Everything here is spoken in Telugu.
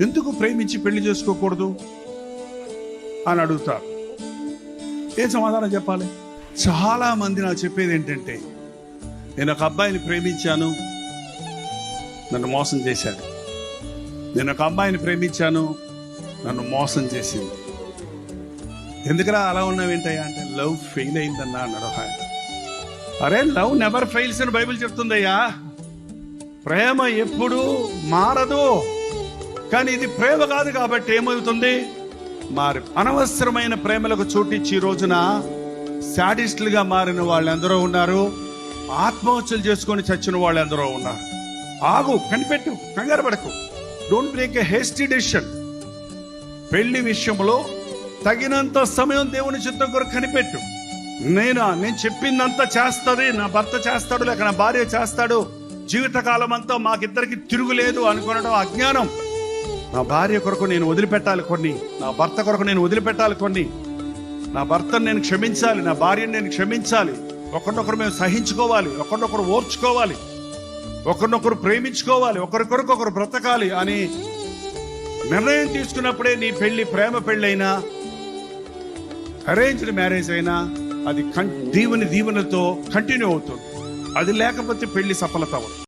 ఎందుకు ప్రేమించి పెళ్లి చేసుకోకూడదు అని అడుగుతారు. ఏం సమాధానం చెప్పాలి? చాలా మంది నాకు చెప్పేది ఏంటంటే, నేను ఒక అబ్బాయిని ప్రేమించాను, నన్ను మోసం చేశాడు. నేను ఒక అమ్మాయిని ప్రేమించాను, నన్ను మోసం చేసింది. ఎందుకురా అలా ఉన్నావేంటయ్యా అంటే, లవ్ ఫెయిల్ అయిందన్నా అన్నాడు ఆయన. అరే, లవ్ నెవర్ ఫెయిల్స్ అని బైబిల్ చెప్తుందయ్యా. ప్రేమ ఎప్పుడూ మారదు. కానీ ఇది ప్రేమ కాదు కాబట్టి ఏమవుతుంది? మారి అనవసరమైన ప్రేమలకు చోటిచ్చి ఈ రోజున శాడిస్టులుగా మారిన వాళ్ళు ఎందరో ఉన్నారు. ఆత్మహత్యలు చేసుకొని చచ్చిన వాళ్ళు ఎందరో ఉన్నారు. ఆగు, కనిపెట్టు, కంగారు పడకు. Don't break a hasty decision. పెళ్లి విషయంలో తగినంత సమయం దేవుని చిత్తం కొరకు కనిపెట్టు. నేను చెప్పిందంతా చేస్తుంది, నా భర్త చేస్తాడు, లేక నా భార్య చేస్తాడు, జీవితకాలం అంతా మాకిద్దరికి తిరుగులేదు అనుకోవడం అజ్ఞానం. నా భార్య కొరకు నేను వదిలిపెట్టాలి కొన్ని, నా భర్త కొరకు నేను వదిలిపెట్టాలి కొన్ని. నా భర్తను నేను క్షమించాలి, నా భార్యను నేను క్షమించాలి. ఒకరినొకరు మేము సహించుకోవాలి, ఒకరినొకరు ఓర్చుకోవాలి, ఒకరినొకరు ప్రేమించుకోవాలి, ఒకరి కొరకు ఒకరు బ్రతకాలి అని నిర్ణయం తీసుకున్నప్పుడే నీ పెళ్లి ప్రేమ పెళ్ళైనా అరేంజ్డ్ మ్యారేజ్ అయినా అది దీవెనతో కంటిన్యూ అవుతుంది. అది లేకపోతే పెళ్లి సఫలత అవ్వదు.